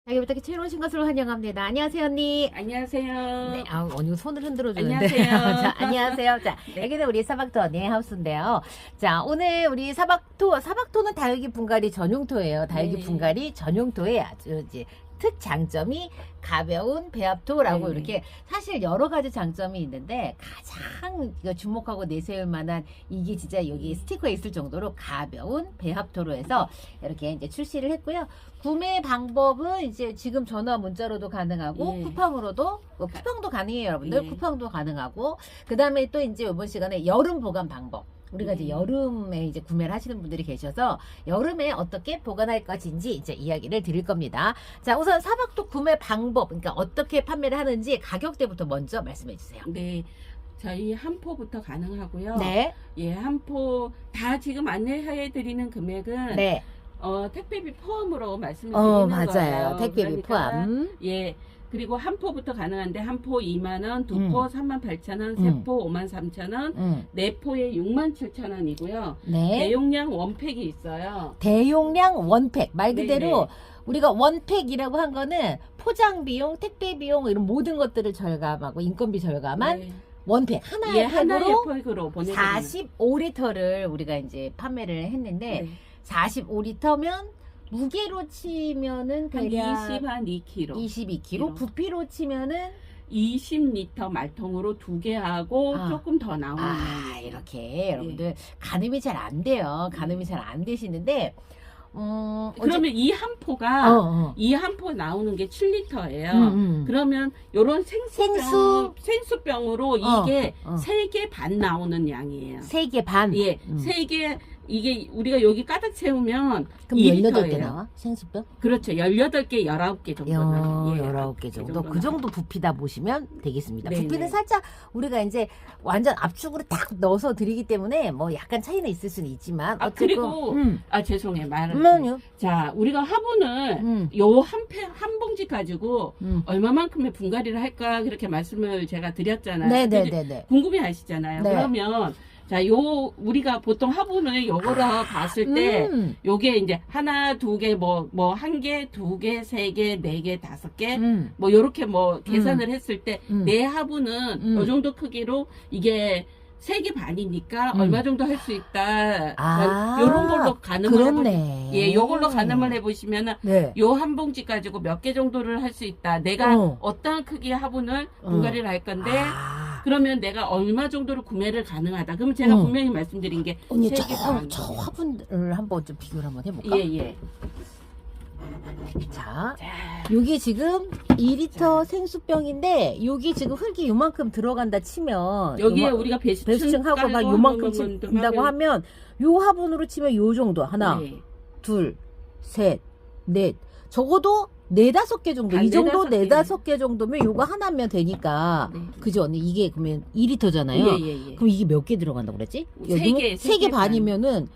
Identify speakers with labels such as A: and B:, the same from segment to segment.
A: 여기부터 새로운 오신 것을 환영합니다. 안녕하세요, 언니.
B: 안녕하세요.
A: 네, 언니 손을 흔들어 주는데.
B: 안녕하세요.
A: 자, 안녕하세요. 자,
B: 네.
A: 여기는 우리 사박토 언니의 하우스인데요. 자, 오늘 우리 사박토는 다육이 분갈이 전용토예요. 다육이
B: 네.
A: 분갈이 전용토의 아주 이제 특장점이 가벼운 배합토라고
B: 네.
A: 이렇게 사실 여러 가지 장점이 있는데 가장 주목하고 내세울 만한 이게 진짜 여기 스티커에 있을 정도로 가벼운 배합토로 해서 이렇게 이제 출시를 했고요. 구매 방법은 이제 지금 전화 문자로도 가능하고
B: 예.
A: 쿠팡으로도 쿠팡도 가능해요, 여러분들.
B: 예.
A: 쿠팡도 가능하고 그다음에 또 이제 이번 시간에 여름 보관 방법. 우리가 이제
B: 예.
A: 여름에 이제 구매를 하시는 분들이 계셔서 여름에 어떻게 보관할 것인지 이제 이야기를 드릴 겁니다. 자, 우선 사박토 구매 방법, 그러니까 어떻게 판매를 하는지 가격대부터 먼저 말씀해 주세요.
B: 네. 저희 한 포부터 가능하고요.
A: 네.
B: 예, 한 포 다 지금 안내해 드리는 금액은
A: 네.
B: 택배비 포함으로 말씀을 드리는
A: 맞아요.
B: 거예요.
A: 택배비
B: 그러니까,
A: 포함.
B: 예. 그리고 한 포부터 가능한데 한 포 2만 원, 두 포 38,000원, 세 포 53,000원, 네 포에 67,000원이고요.
A: 네.
B: 대용량 원팩이 있어요.
A: 대용량 원팩. 말 그대로
B: 네네.
A: 우리가 원팩이라고 한 거는 포장 비용, 택배 비용 이런 모든 것들을 절감하고 인건비 절감한
B: 네.
A: 원팩 하나의
B: 예, 하나의
A: 팩으로
B: 팩으로 보내드리는
A: 45리터를 우리가 이제 판매를 했는데
B: 네.
A: 45리터면 무게로 치면은
B: 한
A: 대략
B: 20, 한 2kg.
A: 22kg, 부피로 치면은
B: 20리터 말통으로 두 개 하고
A: 아.
B: 조금 더 나오는 양이에요.
A: 이렇게 여러분들 가늠이 잘 안 돼요. 가늠이 잘 안 되시는데
B: 그러면 이 한 포가
A: 어제,
B: 이 한 포 나오는 게 7리터예요. 그러면 요런 생수병으로 이게 3개 반 나오는 양이에요.
A: 3개 반.
B: 예, 3개 이게 우리가 여기 가득 채우면
A: 그럼
B: 2리터예요.
A: 18개 나와? 생수병?
B: 그렇죠. 18개, 19개 정도 나와요. 예,
A: 19개 정도. 그 정도 부피다 보시면 되겠습니다.
B: 네네.
A: 부피는 살짝 우리가 이제 완전 압축으로 딱 넣어서 드리기 때문에 뭐 약간 차이는 있을 수는 있지만
B: 그리고
A: 어쨌건
B: 죄송해요. 말을.
A: 그럼요.
B: 자, 우리가 화분을 요 한 봉지 가지고 얼마만큼의 분갈이를 할까 그렇게 말씀을 제가 드렸잖아요.
A: 네네네네.
B: 궁금해 하시잖아요.
A: 네.
B: 그러면 자, 우리가 보통 화분을 요거로 봤을 때 요게 이제 하나, 두 개, 뭐 한 개, 두 개, 세 개, 네 개, 다섯 개, 뭐 요렇게 뭐 계산을 했을 때 내 화분은 요 정도 크기로 이게 3개 반이니까 얼마 정도 할 수 있다. 요런 걸로 가늠을
A: 그렇네.
B: 예, 요걸로 가늠을 해보시면은
A: 네.
B: 요 한 봉지 가지고 몇 개 정도를 할 수 있다. 내가 어떠한 크기의 화분을 분갈이를 할 건데 그러면 내가 얼마 정도를 구매를 가능하다. 그럼 제가 분명히 말씀드린 게
A: 언니
B: 3개 반.
A: 저 화분을 한번 좀 비교를 한번 해볼까?
B: 예.
A: 자, 여기 지금 2리터 생수병인데 여기 지금 흙이 요만큼 들어간다 치면
B: 여기에 우리가
A: 배수층하고 막 요만큼 친다고 하면 요 화분으로 치면 요 정도 하나,
B: 네.
A: 둘, 셋, 넷 적어도 4-5개 정도 이 정도 4-5개 정도면 요거 하나면 되니까
B: 네.
A: 그죠 언니? 이게 그러면 2리터잖아요.
B: 예.
A: 그럼 이게 몇 개 들어간다고 그랬지?
B: 3개
A: 3개 반이면은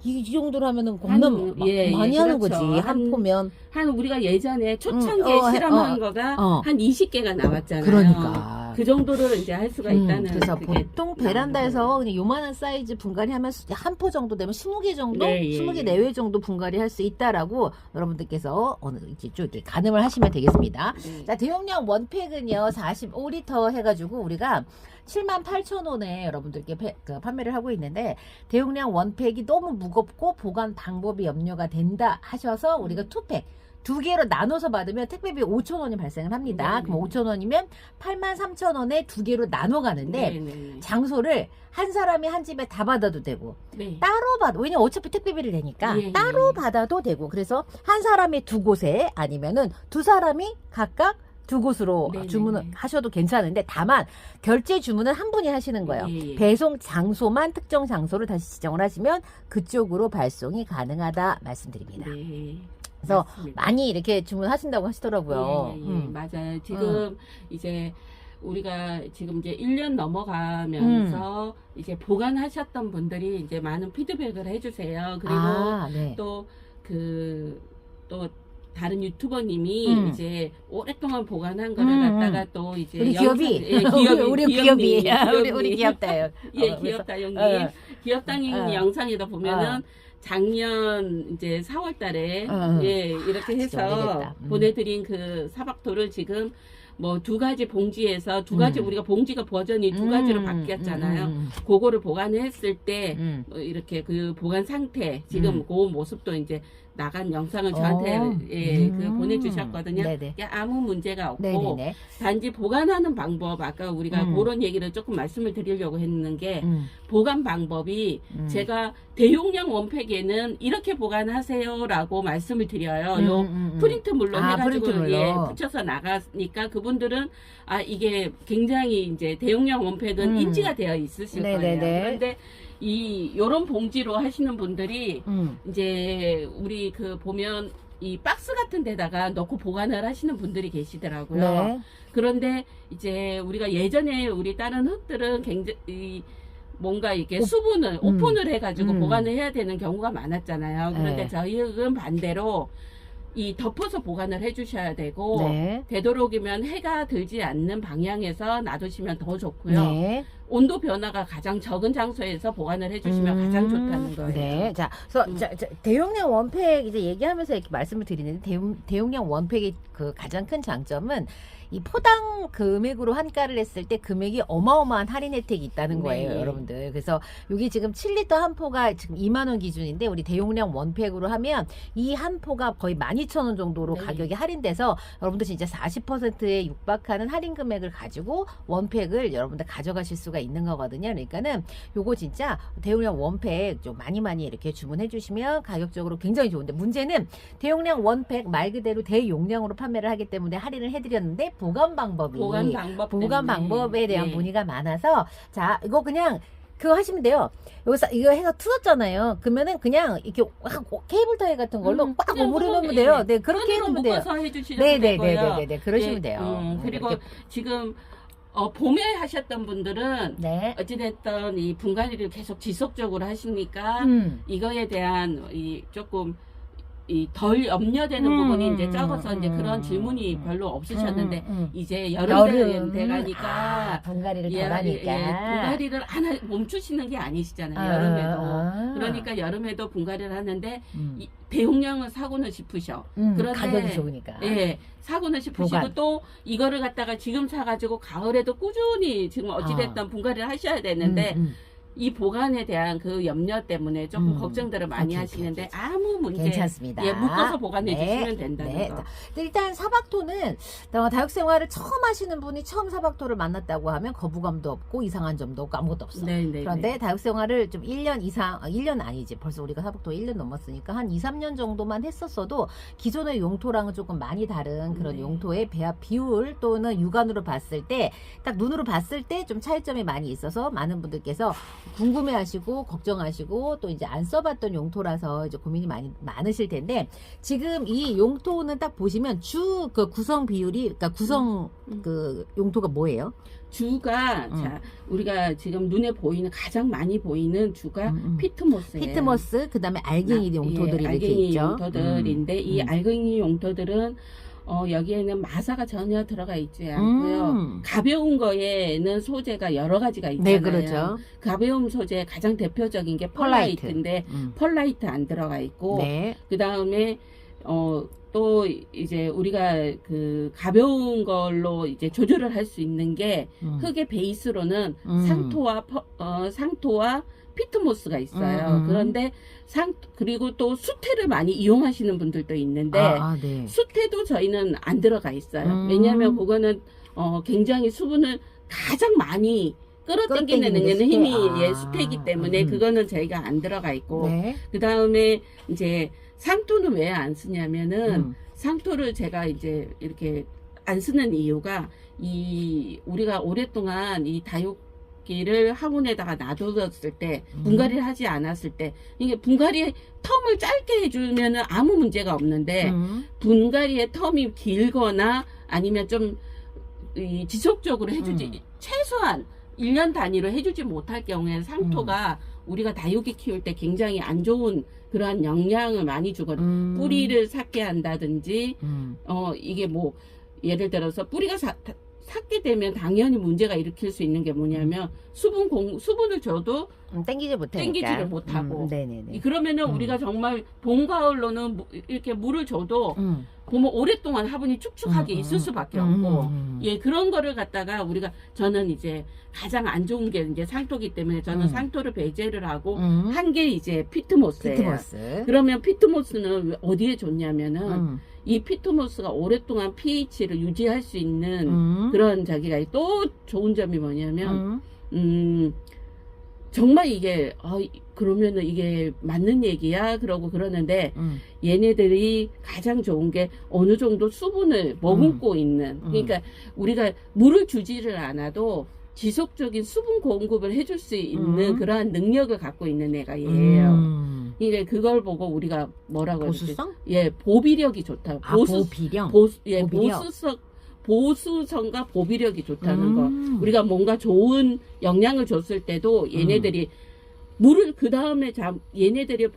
A: 이 정도로 하면은 겁나 많이 하는
B: 그렇죠.
A: 거지. 한 포면.
B: 한 우리가 예전에 초창기에 실험한 거가 한 20개가 나왔잖아요.
A: 그러니까.
B: 그 정도를 이제 할 수가 있다는.
A: 그래서
B: 그게
A: 보통 베란다에서 그냥 요만한 사이즈 분갈이 하면 한 포 정도 되면 20개 정도?
B: 네, 예,
A: 20개 내외 정도 분갈이 할 수 있다라고 여러분들께서 어느 이제 쭉 이렇게 가늠을 하시면 되겠습니다.
B: 네.
A: 자, 대용량 원팩은요, 45리터 해가지고 우리가 78,000원에 여러분들께 판매를 하고 있는데, 대용량 원팩이 너무 무겁고 보관 방법이 염려가 된다 하셔서 우리가 투팩, 2개로 나눠서 받으면 택배비 5,000원이 발생을 합니다.
B: 네,
A: 그럼 5,000원이면 83,000원에 2개로 나눠 가는데,
B: 네.
A: 장소를 한 사람이 한 집에 다 받아도 되고,
B: 네.
A: 따로 받아, 왜냐면 어차피 택배비를 내니까
B: 예,
A: 따로
B: 예.
A: 받아도 되고, 그래서 한 사람이 2곳에 아니면은 2사람이 각각 2곳으로
B: 네네네.
A: 주문을 하셔도 괜찮은데, 다만 결제 주문은 한 분이 하시는 거예요.
B: 예.
A: 배송 장소만 특정 장소를 다시 지정을 하시면 그쪽으로 발송이 가능하다 말씀드립니다.
B: 네.
A: 그래서
B: 맞습니다.
A: 많이 이렇게 주문하신다고 하시더라고요.
B: 예. 맞아요. 지금 이제 우리가 지금 이제 1년 넘어가면서 이제 보관하셨던 분들이 이제 많은 피드백을 해주세요. 그리고
A: 네.
B: 또 다른 유튜버님이 이제 오랫동안 보관한 거를 갖다가 또 이제
A: 우리 기업이 우리 기업이 우리 기업다요.
B: 예, 기업다 형님. 기업당인 영상에도 보면은 작년 이제 4월 달에 예, 이렇게 해서
A: 되겠다.
B: 보내드린 그 사박토를 지금 뭐 2가지 봉지에서 2가지 우리가 봉지가 버전이 2가지로 바뀌었잖아요. 그거를 보관했을 때 이렇게 그 보관 상태 지금 그 모습도 이제 나간 영상을 저한테 예, 그 보내주셨거든요.
A: 네네.
B: 아무 문제가 없고
A: 네네네.
B: 단지 보관하는 방법 아까 우리가 그런 얘기를 조금 말씀을 드리려고 했는 게 보관 방법이 제가 대용량 원팩에는 이렇게 보관하세요라고 말씀을 드려요. 요 프린트 물론 해가지고
A: 프린트
B: 예,
A: 물론.
B: 붙여서 나가니까 그분들은 아 이게 굉장히 이제 대용량 원팩은 인지가 되어 있으실
A: 네네네.
B: 거예요. 그런데 요런 봉지로 하시는 분들이 이제 우리 그 보면 이 박스 같은 데다가 넣고 보관을 하시는 분들이 계시더라고요.
A: 네.
B: 그런데 이제 우리가 예전에 우리 다른 흙들은 굉장히 뭔가 이렇게 수분을 오픈을 해가지고 보관을 해야 되는 경우가 많았잖아요. 그런데
A: 네.
B: 저희 흙은 반대로 이 덮어서 보관을 해주셔야 되고
A: 네.
B: 되도록이면 해가 들지 않는 방향에서 놔두시면 더 좋고요.
A: 네.
B: 온도 변화가 가장 적은 장소에서 보관을 해주시면 가장 좋다는 거예요.
A: 네. 자, 그래서 자, 대용량 원팩 이제 얘기하면서 이렇게 말씀을 드리는데 대용량 원팩의 그 가장 큰 장점은 이 포당 금액으로 한가를 했을 때 금액이 어마어마한 할인 혜택이 있다는 거예요,
B: 네.
A: 여러분들. 그래서 여기 지금 7리터 한 포가 지금 2만 원 기준인데 우리 대용량 원팩으로 하면 이 한 포가 거의 12,000원 정도로
B: 네.
A: 가격이 할인돼서 여러분들 진짜 40%에 육박하는 할인 금액을 가지고 원팩을 여러분들 가져가실 수가 있는 거거든요. 그러니까는 요거 진짜 대용량 원팩 좀 많이 이렇게 주문해 주시면 가격적으로 굉장히 좋은데 문제는 대용량 원팩 말 그대로 대용량으로 판매를 하기 때문에 할인을 해드렸는데 보관 방법에 대한
B: 네.
A: 문의가 많아서 자 이거 그냥 그거 하시면 돼요. 여기서 이거 해서 틀었잖아요. 그러면은 그냥 이렇게 케이블 타이 같은 걸로 꽉
B: 그냥
A: 오므려 놓으면
B: 예,
A: 돼요. 네 그렇게 해놓으면 돼요.
B: 묶어서 해주시면 되고요.
A: 네네네네 그러시면
B: 예,
A: 돼요.
B: 그리고
A: 이렇게.
B: 지금 봄에 하셨던 분들은
A: 네.
B: 어찌됐든 이 분갈이를 계속 지속적으로 하시니까 이거에 대한 이 조금 이 덜 염려되는 부분이 이제 적어서 이제 그런 질문이 별로 없으셨는데 이제 여름 돼가니까
A: 분갈이를
B: 예,
A: 덜 하니까
B: 분갈이를 멈추시는 게 아니시잖아요. 여름에도. 그러니까 여름에도 분갈이를 하는데 이 대용량을 사고는 싶으셔. 그런데
A: 가격이 좋으니까.
B: 예, 사고는 싶으시고
A: 보관.
B: 또 이거를 갖다가 지금 사가지고 가을에도 꾸준히 지금 어찌됐든 분갈이를 하셔야 되는데 이 보관에 대한 그 염려 때문에 조금 걱정들을 많이 하시는데 아무 문제
A: 괜찮습니다.
B: 예, 묶어서 보관해 주시면 된다는
A: 네.
B: 거.
A: 일단 사박토는 다육생활을 처음 하시는 분이 처음 사박토를 만났다고 하면 거부감도 없고 이상한 점도 없고 아무것도 없어.
B: 네.
A: 그런데 다육생활을 좀 1년 이상, 1년 아니지. 벌써 우리가 사박토 1년 넘었으니까 한 2, 3년 정도만 했었어도 기존의 용토랑은 조금 많이 다른 그런 용토의 배합 비율 또는 육안으로 봤을 때 딱 눈으로 봤을 때 좀 차이점이 많이 있어서 많은 분들께서 궁금해하시고 걱정하시고 또 이제 안 써봤던 용토라서 이제 고민이 많으실 텐데 지금 이 용토는 딱 보시면 주 그 구성 비율이 그러니까 구성 그 용토가 뭐예요?
B: 주가 자 우리가 지금 눈에 보이는 가장 많이 보이는 주가 피트모스예요.
A: 피트모스 그다음에 알갱이 용토들이 이렇게
B: 알갱이
A: 있죠.
B: 용토들인데 이 알갱이 용토들은 여기에는 마사가 전혀 들어가 있지 않고요. 가벼운 거에는 소재가 여러 가지가 있잖아요.
A: 네, 그렇죠.
B: 가벼운 소재 가장 대표적인 게 펄라이트인데 펄라이트 안 들어가 있고
A: 네.
B: 그 다음에 또 이제 우리가 그 가벼운 걸로 이제 조절을 할 수 있는 게 흙의 베이스로는 상토와 피트모스가 있어요. 그런데 그리고 또 수태를 많이 이용하시는 분들도 있는데
A: 네.
B: 수태도 저희는 안 들어가 있어요. 왜냐하면 그거는 굉장히 수분을 가장 많이 끌어당기는 힘이 수태이기 때문에 그거는 저희가 안 들어가 있고
A: 네.
B: 그 다음에 이제 상토는 왜 안 쓰냐면은 상토를 제가 이제 이렇게 안 쓰는 이유가 우리가 오랫동안 이 다육기를 화분에다가 놔뒀을 때 분갈이를 하지 않았을 때 이게 분갈이 텀을 짧게 해주면은 아무 문제가 없는데 분갈이의 텀이 길거나 아니면 좀 지속적으로 해주지 최소한 1년 단위로 해주지 못할 경우에는 상토가 우리가 다육이 키울 때 굉장히 안 좋은 그러한 영향을 많이 주거든요. 뿌리를 삭게 한다든지 이게 뭐 예를 들어서 뿌리가 삭게 되면 당연히 문제가 일으킬 수 있는 게 뭐냐면 수분을 줘도
A: 땡기지 못하니까.
B: 땡기지를 못하고.
A: 네네네.
B: 그러면은 우리가 정말 봄, 가을로는 이렇게 물을 줘도 보면 오랫동안 화분이 축축하게 있을 수밖에 없고, 예, 그런 거를 갖다가 우리가, 저는 이제 가장 안 좋은 게 이제 상토기 때문에 저는 상토를 배제를 하고, 한 게 이제 피트모스예요.
A: 피트모스.
B: 그러면 피트모스는 어디에 좋냐면은, 이 피트모스가 오랫동안 pH를 유지할 수 있는 그런 자기가 또 좋은 점이 뭐냐면, 정말 이게, 그러면은 이게 맞는 얘기야? 그러고 그러는데, 얘네들이 가장 좋은 게 어느 정도 수분을 머금고 있는, 그러니까 우리가 물을 주지를 않아도 지속적인 수분 공급을 해줄 수 있는 그러한 능력을 갖고 있는 애가 얘예요. 그러니까 그걸 보고 우리가 뭐라고 그러지?
A: 보수성?
B: 예, 보비력이 좋다.
A: 보비력? 보비력.
B: 보수성과 보비력이 좋다는 거. 우리가 뭔가 좋은 영양을 줬을 때도 얘네들이 물을 그 다음에 얘네들이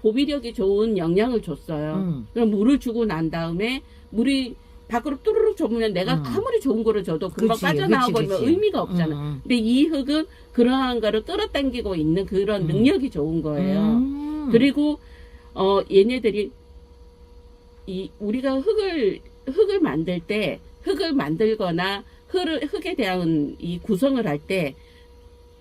B: 보비력이 좋은 영양을 줬어요. 그럼 물을 주고 난 다음에 물이 밖으로 뚜루룩 좁으면 내가 아무리 좋은 거를 줘도 금방 빠져나와 버리면 의미가 없잖아. 근데 이 흙은 그러한 거를 끌어당기고 있는 그런 능력이 좋은 거예요. 그리고 얘네들이 우리가 흙을 만들 때 흙을 만들거나 흙에 대한 이 구성을 할 때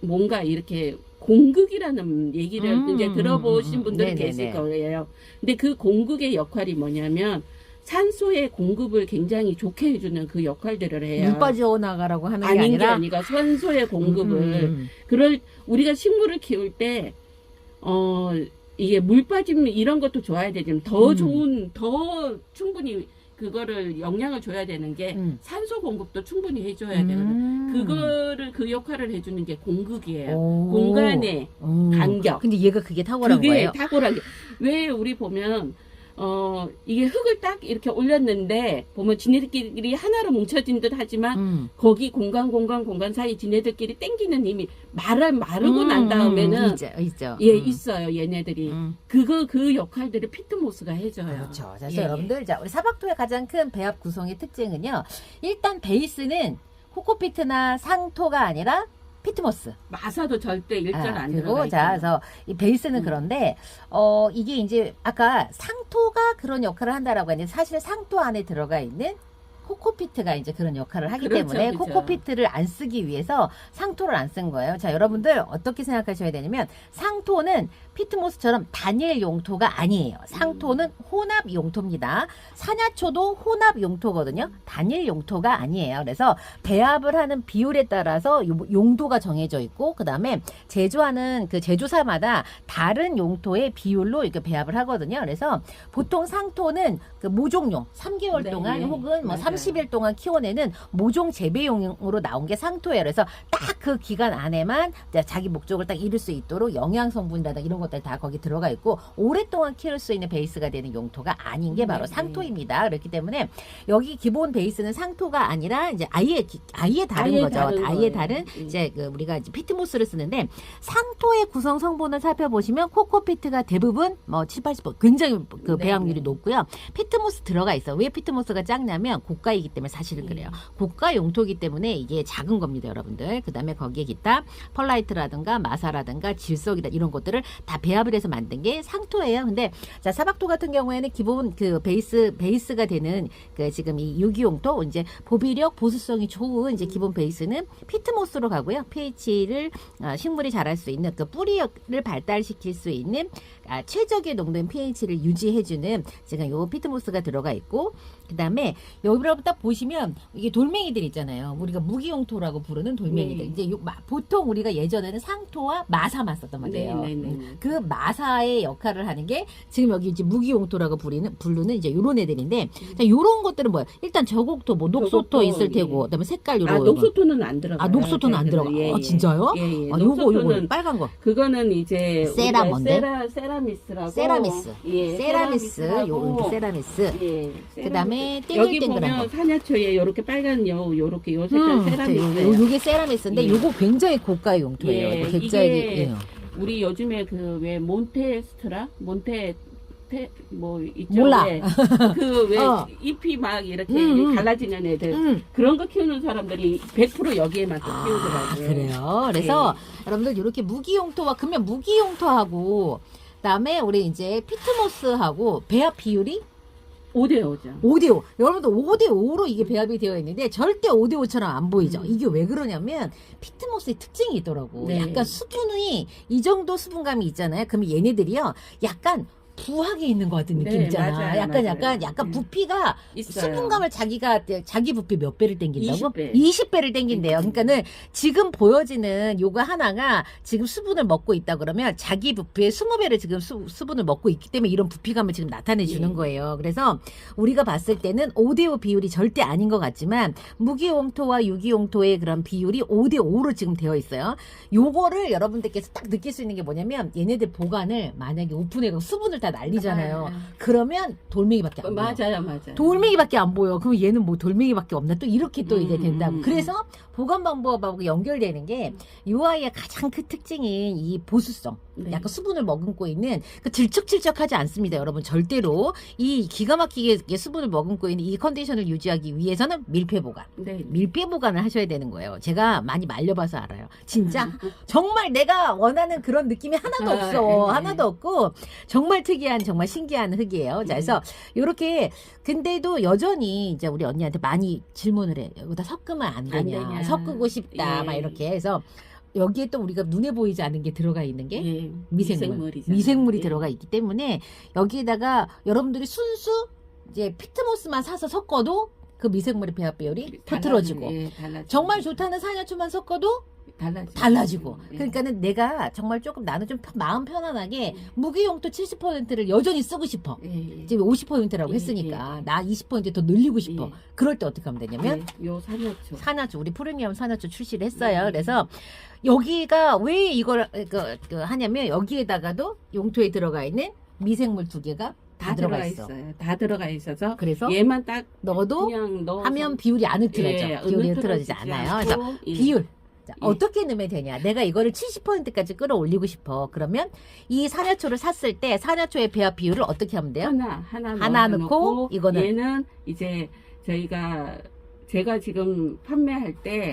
B: 뭔가 이렇게 공극이라는 얘기를 이제 들어보신 분들은 계실 거예요. 근데 그 공극의 역할이 뭐냐면 산소의 공급을 굉장히 좋게 해주는 그 역할들을 해요.
A: 물 빠져나가라고 하는 게
B: 아닌
A: 아니라
B: 게 아니라 산소의 공급을 우리가 식물을 키울 때 이게 물 빠짐 이런 것도 좋아야 되지만 더 충분히 그거를 영향을 줘야 되는 게 산소 공급도 충분히 해줘야 되거든. 그 역할을 해주는 게 공극이에요. 공간의 간격.
A: 근데 얘가 그게 탁월한 거예요.
B: 그게 탁월한 게. 왜 우리 보면 이게 흙을 딱 이렇게 올렸는데 보면 지네들끼리 하나로 뭉쳐진 듯 하지만 거기 공간 사이 지네들끼리 땡기는 힘이 마르고 난 다음에는
A: 있죠.
B: 예, 있어요. 얘네들이. 그 역할들을 피트모스가 해줘요.
A: 그렇죠. 자,
B: 예.
A: 여러분들, 자, 우리 사박토의 가장 큰 배합 구성의 특징은요. 일단 베이스는 코코피트나 상토가 아니라 피트모스.
B: 마사도 절대 일절 안
A: 그리고
B: 들어가
A: 자,
B: 있잖아.
A: 그래서 이 베이스는 그런데 이게 이제 아까 상토가 그런 역할을 한다라고 했는데 사실 상토 안에 들어가 있는 코코피트가 이제 그런 역할을 하기
B: 그렇죠,
A: 때문에
B: 그렇죠.
A: 코코피트를 안 쓰기 위해서 상토를 안 쓴 거예요. 자, 여러분들 어떻게 생각하셔야 되냐면 상토는 피트모스처럼 단일 용토가 아니에요. 상토는 혼합 용토입니다. 사냐초도 혼합 용토거든요. 단일 용토가 아니에요. 그래서 배합을 하는 비율에 따라서 용도가 정해져 있고 그 다음에 제조하는 그 제조사마다 다른 용토의 비율로 이렇게 배합을 하거든요. 그래서 보통 상토는 그 모종용 3개월
B: 네,
A: 동안
B: 네.
A: 혹은 뭐
B: 맞아요.
A: 30일 동안 키워내는 모종 재배용으로 나온 게 상토예요. 그래서 딱 그 기간 안에만 자기 목적을 딱 이룰 수 있도록 영양 성분이라든가 이런 것들 다 거기 들어가 있고 오랫동안 키울 수 있는 베이스가 되는 용토가 아닌 게 바로
B: 네,
A: 상토입니다. 그렇기 때문에 여기 기본 베이스는 상토가 아니라 이제 아예 다른 거죠. 아예
B: 거예요.
A: 다른 이제 그 우리가 이제 피트모스를 쓰는데 상토의 구성 성분을 살펴보시면 코코피트가 대부분 뭐 7, 80% 굉장히 그
B: 네,
A: 배합률이
B: 네.
A: 높고요. 피트모스 들어가 있어. 왜 피트모스가 작냐면 고가이기 때문에 사실은 그래요. 고가 용토이기 때문에 이게 작은 겁니다, 여러분들. 그다음에 거기에 기타 펄라이트라든가 마사라든가 질석이다 이런 것들을 다 배합을 해서 만든 게 상토예요. 근데 자, 사박토 같은 경우에는 기본 그 베이스가 되는 그 지금 이 유기용토 이제 보비력 보수성이 좋은 이제 기본 베이스는 피트모스로 가고요. pH를 식물이 자랄 수 있는 그 뿌리를 발달시킬 수 있는 최적의 농도인 pH를 유지해주는 지금 요 피트모스가 들어가 있고 그 다음에 여기로 딱 보시면 이게 돌멩이들 있잖아요. 우리가 무기용토라고 부르는 돌멩이들.
B: 네.
A: 이제 보통 우리가 예전에는 상토와 마사만 썼단 말이에요.
B: 네.
A: 그 마사의 역할을 하는 게 지금 여기 이제 무기용토라고 부르는 이제 요런 애들인데 자, 요런 것들은 뭐야? 일단 저곡토, 뭐 녹소토
B: 저곡토,
A: 있을 테고,
B: 예.
A: 그다음에 색깔 요런 거.
B: 녹소토는 안 들어가요.
A: 녹소토는 안 들어가.
B: 예, 예.
A: 진짜요?
B: 예, 예.
A: 요거
B: 녹소토는
A: 빨간 거.
B: 그거는 이제
A: 세라
B: 우리가
A: 뭔데?
B: 세라미스라고.
A: 세라미스.
B: 예,
A: 세라미스.
B: 세라미스라고.
A: 세라미스.
B: 예.
A: 그다음에
B: 여기
A: 땡글땡글한
B: 보면
A: 거.
B: 사냐초에 요렇게 빨간 요렇게 요 색깔 세라미스.
A: 요게 세라미스인데
B: 예.
A: 요거 굉장히 고가의 용토예요.
B: 예,
A: 이거 굉장히
B: 이게 우리 요즘에 그 왜 몬테스트라 겉에 뭐
A: 몰라.
B: 이쪽에 그 왜
A: 어.
B: 잎이 막 이렇게
A: 음.
B: 갈라지는 애들 그런 거 키우는 사람들이 100% 여기에만 또 키우더라고요.
A: 그래요. 그래서 여러분들 이렇게 무기용토와 그러면 무기용토하고 그다음에 우리 이제 피트모스하고 배합 비율이
B: 5대5죠.
A: 5대5. 여러분들 5대5로 이게 배합이 되어 있는데 절대 5대5처럼 안 보이죠. 이게 왜 그러냐면 피트모스의 특징이 있더라고.
B: 네.
A: 약간 수분이 이 정도 수분감이 있잖아요. 그러면 얘네들이요. 약간 부하게 있는 것 같은 느낌
B: 네,
A: 있잖아.
B: 맞아요,
A: 약간
B: 맞아요.
A: 부피가
B: 있어요.
A: 수분감을 자기 부피 몇 배를 땡긴다고?
B: 20배.
A: 20배를 땡긴대요. 그러니까는 지금 보여지는 요거 하나가 지금 수분을 먹고 있다 그러면 자기 부피의 20배를 지금 수분을 먹고 있기 때문에 이런 부피감을 지금 나타내 주는
B: 예.
A: 거예요. 그래서 우리가 봤을 때는 5대5 비율이 절대 아닌 것 같지만 무기용토와 유기용토의 그런 비율이 5대5로 지금 되어 있어요. 요거를 여러분들께서 딱 느낄 수 있는 게 뭐냐면 얘네들 보관을 만약에 오픈해서 수분을 다 날리잖아요. 그러면 돌멩이밖에 안 보여.
B: 맞아요.
A: 돌멩이밖에 안 보여. 그럼 얘는 뭐 돌멩이밖에 없나? 또 이렇게 또 이제 된다고. 그래서 보관 방법하고 연결되는 게 이 아이의 가장 큰 특징인 이 보수성.
B: 네.
A: 약간 수분을 머금고 있는 그 질척질척하지 않습니다, 여러분. 절대로 이 기가 막히게 수분을 머금고 있는 이 컨디션을 유지하기 위해서는 밀폐 보관.
B: 네.
A: 밀폐 보관을 하셔야 되는 거예요. 제가 많이 말려봐서 알아요. 진짜 정말 내가 원하는 그런 느낌이 하나도 없어. 하나도 없고 정말 특이한 정말 신기한 흙이에요. 자, 그래서 요렇게 근데도 여전히 이제 우리 언니한테 많이 질문을 해. 여기다 섞으면 안 되냐? 섞고 싶다.
B: 예.
A: 막 이렇게 해서 여기에 또 우리가 눈에 보이지 않는 게 들어가 있는 게
B: 예.
A: 미생물이
B: 미생물이잖아요.
A: 들어가 있기 때문에 여기에다가 여러분들이 순수 이제 피트모스만 사서 섞어도 그 미생물의 배합 비율이 터트러지고
B: 달라지고.
A: 정말 좋다는 산야초만 섞어도
B: 달라지고.
A: 달라지고.
B: 예.
A: 그러니까는 내가 정말 조금 나는 좀 마음 편안하게 무기용토 70%를 여전히 쓰고 싶어.
B: 예.
A: 지금 50%라고
B: 예,
A: 했으니까 나 20%더 늘리고 싶어.
B: 예.
A: 그럴 때 어떻게 하면 되냐면
B: 요 산야초.
A: 산화초 우리 프리미엄 산화초 출시를 했어요. 그래서 여기가 왜 이걸 하냐면 여기에다가도 용토에 들어가 있는 미생물 2개가 다 들어가 있어.
B: 다 들어가 있어서
A: 그래서
B: 얘만 딱
A: 넣어도
B: 그냥 넣어서
A: 하면 비율이 안 흐트러져.
B: 예,
A: 비율이
B: 흐트러지지
A: 흐트러지지 않아요.
B: 않고,
A: 그래서
B: 예.
A: 비율. 자,
B: 예.
A: 어떻게 넣으면 되냐? 내가 이거를 70%까지 끌어올리고 싶어. 그러면 이 산야초를 샀을 때 산야초의 배합 비율을 어떻게 하면 돼요? 하나 넣고 이거는
B: 얘는 이제 제가 지금 판매할 때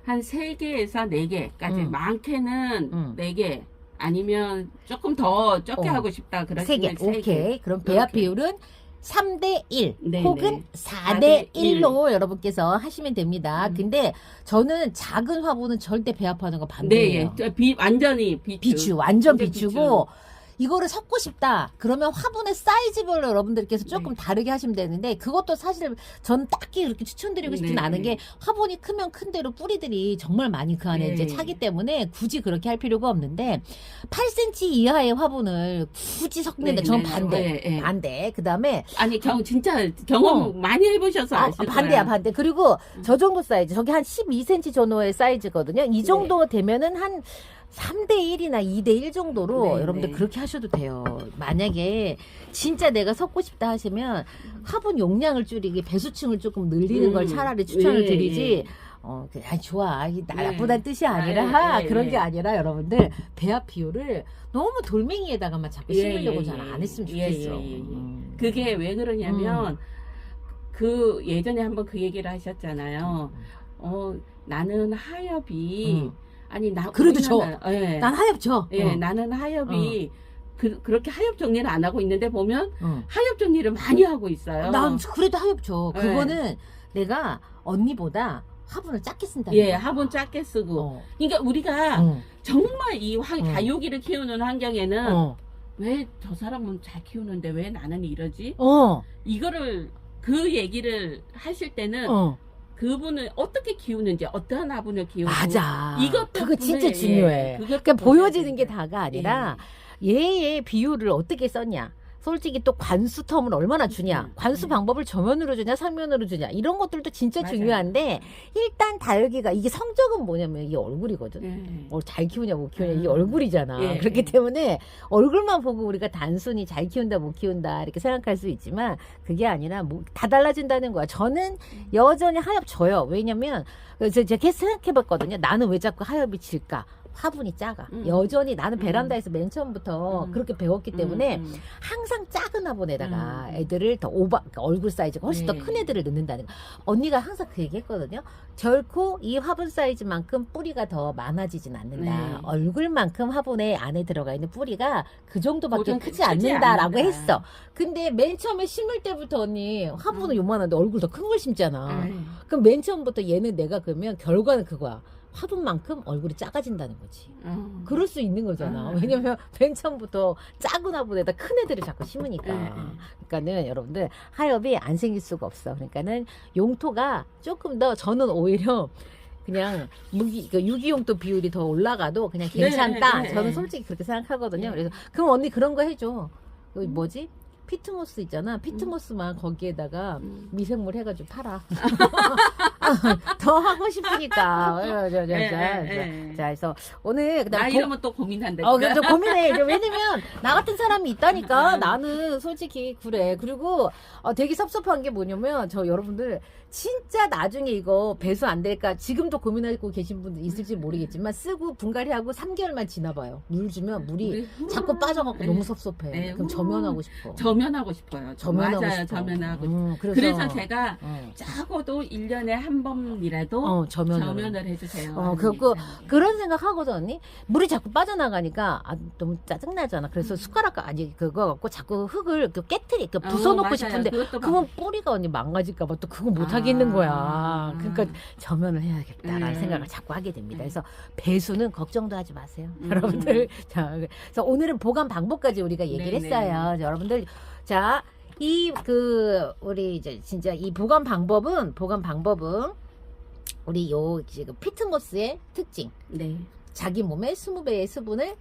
B: 한 3개에서 4개까지 많게는 4개 아니면 조금 더 적게 하고 싶다 그러시면
A: 3개. 오케이. 그럼 배합
B: 이렇게.
A: 비율은 3대1
B: 네,
A: 혹은
B: 네.
A: 4대1로 여러분께서 하시면 됩니다. 근데 저는 작은 화분은 절대 배합하는 거 반대예요.
B: 네, 완전히
A: 비추, 완전
B: 완전
A: 비추고 이거를 섞고 싶다. 그러면 화분의 사이즈별로 여러분들께서 조금
B: 네.
A: 다르게 하시면 되는데 그것도 사실 전 딱히 그렇게 추천드리고 싶진
B: 네,
A: 않은
B: 네.
A: 게 화분이 크면 큰 대로 뿌리들이 정말 많이 그 안에
B: 네.
A: 이제 차기 때문에 굳이 그렇게 할 필요가 없는데 8cm 이하의 화분을 굳이 섞는데
B: 네,
A: 전
B: 네,
A: 반대.
B: 네, 네.
A: 반대. 그다음에
B: 아니 진짜 경험 많이 해보셔서 아실
A: 반대야,
B: 거예요.
A: 반대. 그리고 저 정도 사이즈, 저게 한 12cm 정도의 사이즈거든요. 이 정도 되면은 한 3대1이나 2대1 정도로
B: 네,
A: 여러분들
B: 네.
A: 그렇게 하셔도 돼요. 만약에 진짜 내가 섞고 싶다 하시면 화분 용량을 줄이기 배수층을 조금 늘리는 걸 차라리 추천을
B: 예,
A: 드리지.
B: 예.
A: 아니, 좋아. 이게
B: 네.
A: 나쁘다는 뜻이 아니라
B: 예, 예,
A: 그런
B: 예.
A: 게 아니라 여러분들 배합 비율을 너무 돌멩이에다가만 자꾸 심으려고 잘 안 했으면 좋겠어.
B: 그게 왜 그러냐면 그 예전에 한번 그 얘기를 하셨잖아요. 나는 하엽이 아니
A: 그래도
B: 예.
A: 난 하엽죠.
B: 예, 나는 하엽이 그렇게 하엽 정리를 안 하고 있는데 보면
A: 응.
B: 하엽 정리를 많이 하고 있어요.
A: 난 그래도 하엽죠.
B: 네.
A: 그거는 내가 언니보다 화분을 작게 쓴다.
B: 예, 화분 작게 쓰고. 그러니까 우리가 정말 이 다육이를 키우는 환경에는 왜 저 사람은 잘 키우는데 왜 나는 이러지? 이거를 그 얘기를 하실 때는 그분을 어떻게 키우는지 어떠한 화분을 키우고
A: 맞아.
B: 이것도
A: 그거 진짜 중요해. 그러니까 보여지는 게 다가 아니라 얘의 비율을 어떻게 썼냐. 솔직히 또 관수 텀을 얼마나 주냐. 관수 방법을 저면으로 주냐 상면으로 주냐. 이런 것들도 진짜
B: 맞아요.
A: 중요한데 일단 다육이가 이게 성적은 뭐냐면 이게 얼굴이거든. 잘 키우냐 못 키우냐 이게 얼굴이잖아. 그렇기 때문에 얼굴만 보고 우리가 단순히 잘 키운다 못 키운다 이렇게 생각할 수 있지만 그게 아니라 뭐 다 달라진다는 거야. 저는 여전히 하엽 져요. 왜냐면 제가 계속 생각해봤거든요. 나는 왜 자꾸 하엽이 질까? 화분이 작아. 여전히 나는 베란다에서 맨 처음부터 그렇게 배웠기 때문에 항상 작은 화분에다가 애들을 더 그러니까 얼굴 사이즈가 훨씬 더 큰 애들을 넣는다는 거. 언니가 항상 그 얘기 했거든요. 결코 이 화분 사이즈만큼 뿌리가 더 많아지진 않는다. 얼굴만큼 화분에 안에 들어가 있는 뿌리가 그 정도밖에 크지 않는다라고 했어. 근데 맨 처음에 심을 때부터 언니 화분은 요만한데 얼굴 더 큰 걸 심잖아. 그럼 맨 처음부터 얘는 내가 그러면 결과는 그거야. 화분만큼 얼굴이 작아진다는 거지. 그럴 수 있는 거잖아. 왜냐면 맨 처음부터 작은 화분에다 큰 애들을 자꾸 심으니까. 그러니까는 여러분들 하엽이 안 생길 수가 없어. 그러니까는 용토가 조금 더 저는 오히려 그냥 유기용토 비율이 더 올라가도 그냥 괜찮다. 저는 솔직히 그렇게 생각하거든요. 그래서 그럼 언니 그런 거 해줘. 그 뭐지? 피트모스 있잖아. 피트모스만 거기에다가 미생물 해가지고 팔아. 더 하고 싶으니까. 자, 그래서 오늘
B: 나 이러면 또 고민한다.
A: 그래서 고민해. 왜냐면 나 같은 사람이 있다니까. 나는 솔직히 그래. 그리고 되게 섭섭한 게 뭐냐면 저 여러분들 진짜 나중에 이거 배수 안 될까 지금도 고민하고 계신 분들 있을지 모르겠지만 쓰고 분갈이하고 3개월만 지나봐요. 물 주면 물이 자꾸 빠져갖고 너무 섭섭해. 그럼 저면하고 싶어.
B: 저면하고 싶어요. 맞아요. 저면하고 싶어요. 그래서 제가 적어도 1년에 한 번이라도 저면을 해주세요.
A: 그런 생각 하거든 언니. 물이 자꾸 빠져나가니까 너무 짜증나잖아. 그래서 숟가락 그거 갖고 자꾸 흙을 깨트리 부숴놓고 싶은데 그러면 뿌리가 언니 망가질까봐 또 그거 못 하겠는 거야. 그러니까 저면을 해야겠다라는 생각을 자꾸 하게 됩니다. 그래서 배수는 걱정도 하지 마세요, 여러분들. 자, 그래서 오늘은 보관 방법까지 우리가 얘기를 했어요. 여러분들, 자, 우리 이제 진짜 이 보관 방법은 우리 지금 피트모스의 특징. 자기 몸의 20배의 수분을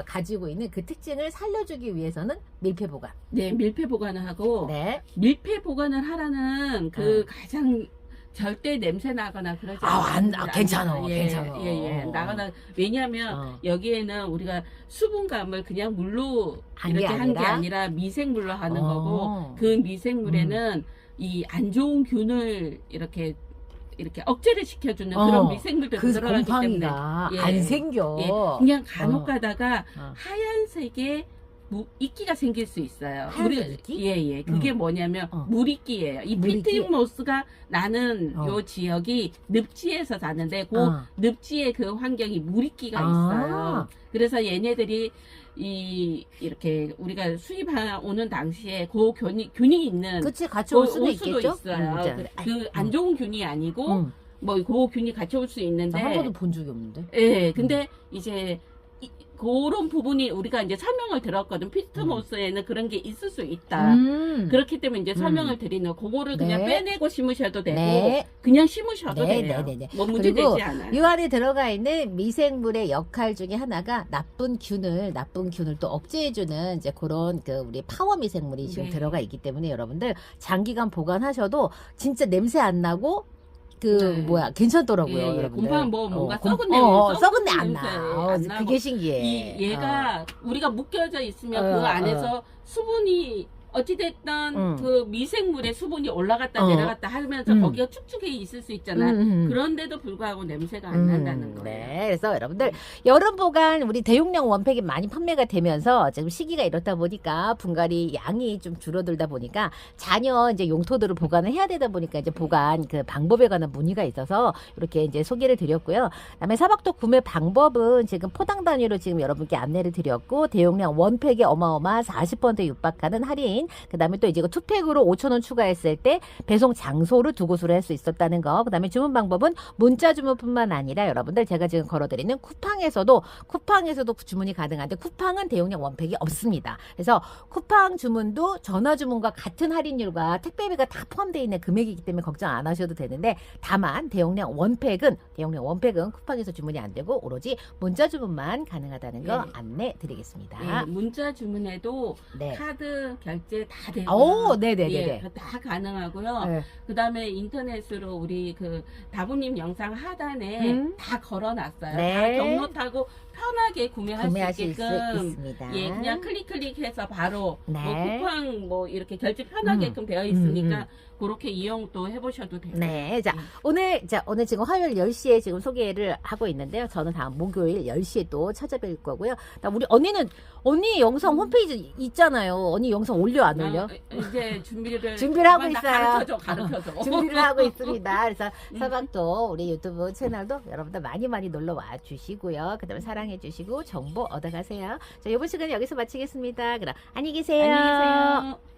A: 가지고 있는 그 특징을 살려주기 위해서는 밀폐 보관.
B: 밀폐 보관을 하고, 밀폐 보관을 하라는 가장 절대 냄새 나거나 그러지 않아요.
A: 괜찮아.
B: 나거나, 왜냐면 여기에는 우리가 수분감을 그냥 물로 이렇게 한 게 아니라 미생물로 하는 거고, 그 미생물에는 이 안 좋은 균을 이렇게 억제를 시켜주는 그런 미생물들이 들어가기 때문에
A: 안 생겨.
B: 그냥 간혹 가다가 하얀색의 이끼가 생길 수 있어요.
A: 이끼?
B: 그게 뭐냐면 물이끼예요. 이 피트모스가 나는 요 지역이 늪지에서 사는데 그 늪지의 그 환경이 물이끼가 있어요. 그래서 얘네들이 이렇게 우리가 오는 당시에 그 균이 있는
A: 같이 올 수도
B: 있겠죠? 있어요. 그 안 좋은 균이 아니고 뭐 그 균이 같이 올 수 있는데
A: 한 번도 본 적이 없는데.
B: 근데 이제 그런 부분이 우리가 이제 설명을 들었거든. 피트모스에는 그런 게 있을 수 있다. 그렇기 때문에 이제 설명을 드리는 그거를 그냥 빼내고 심으셔도 되고 그냥 심으셔도 돼요. 뭐 문제 되지 않아요.
A: 이 안에 들어가 있는 미생물의 역할 중에 하나가 나쁜 균을 또 억제해주는 이제 그런 우리 파워 미생물이 지금 들어가 있기 때문에 여러분들 장기간 보관하셔도 진짜 냄새 안 나고 괜찮더라고요. 여러분들.
B: 곰팡이 뭔가 썩은
A: 썩은 내 안 나. 그게 신기해.
B: 얘가 우리가 묶여져 있으면 그 안에서 수분이 어찌됐든 그 미생물의 수분이 올라갔다 내려갔다 하면서 거기가 축축해 있을 수 있잖아. 그런데도 불구하고 냄새가 안 난다는 거예요.
A: 그래서 여러분들 여름 보관 우리 대용량 원팩이 많이 판매가 되면서 지금 시기가 이렇다 보니까 분갈이 양이 좀 줄어들다 보니까 자녀 이제 용토들을 보관을 해야 되다 보니까 이제 보관 그 방법에 관한 문의가 있어서 이렇게 이제 소개를 드렸고요. 그다음에 사박도 구매 방법은 지금 포당 단위로 지금 여러분께 안내를 드렸고 대용량 원팩에 어마어마한 40% 육박하는 할인. 그 다음에 또 이제 2팩으로 5,000원 추가했을 때 배송 장소를 두 곳으로 할 수 있었다는 거. 그 다음에 주문 방법은 문자 주문뿐만 아니라 여러분들 제가 지금 걸어드리는 쿠팡에서도 주문이 가능한데 쿠팡은 대용량 원팩이 없습니다. 그래서 쿠팡 주문도 전화 주문과 같은 할인율과 택배비가 다 포함되어 있는 금액이기 때문에 걱정 안 하셔도 되는데 다만 대용량 원팩은 쿠팡에서 주문이 안 되고 오로지 문자 주문만 가능하다는 거 안내 드리겠습니다.
B: 문자 주문에도 카드 결제 다 되고 다 가능하고요. 그 다음에 인터넷으로 우리 다부님 영상 하단에 다 걸어놨어요. 다 경로 타고 편하게 구매할 수
A: 구매하실 수
B: 있게끔
A: 있습니다.
B: 예, 그냥 클릭해서 바로
A: 네.
B: 뭐 쿠팡 뭐 이렇게 결제 편하게끔 되어 있으니까 그렇게 이용도 해보셔도 돼요.
A: 네, 자,
B: 예.
A: 오늘 지금 화요일 10시에 지금 소개를 하고 있는데요. 저는 다음 목요일 10시에 또 찾아뵐 거고요. 우리 언니 영상 홈페이지 있잖아요. 언니 영상 올려, 안 올려?
B: 이제 준비를
A: 하고 있어요.
B: 가르쳐줘.
A: 준비를 하고 있습니다. 그래서 서방도 우리 유튜브 채널도 여러분들 많이 놀러 와 주시고요. 그 다음에 사랑해 주시고 정보 얻어가세요. 자, 이번 시간 여기서 마치겠습니다. 그럼 안녕히 계세요.
B: 안녕히 계세요.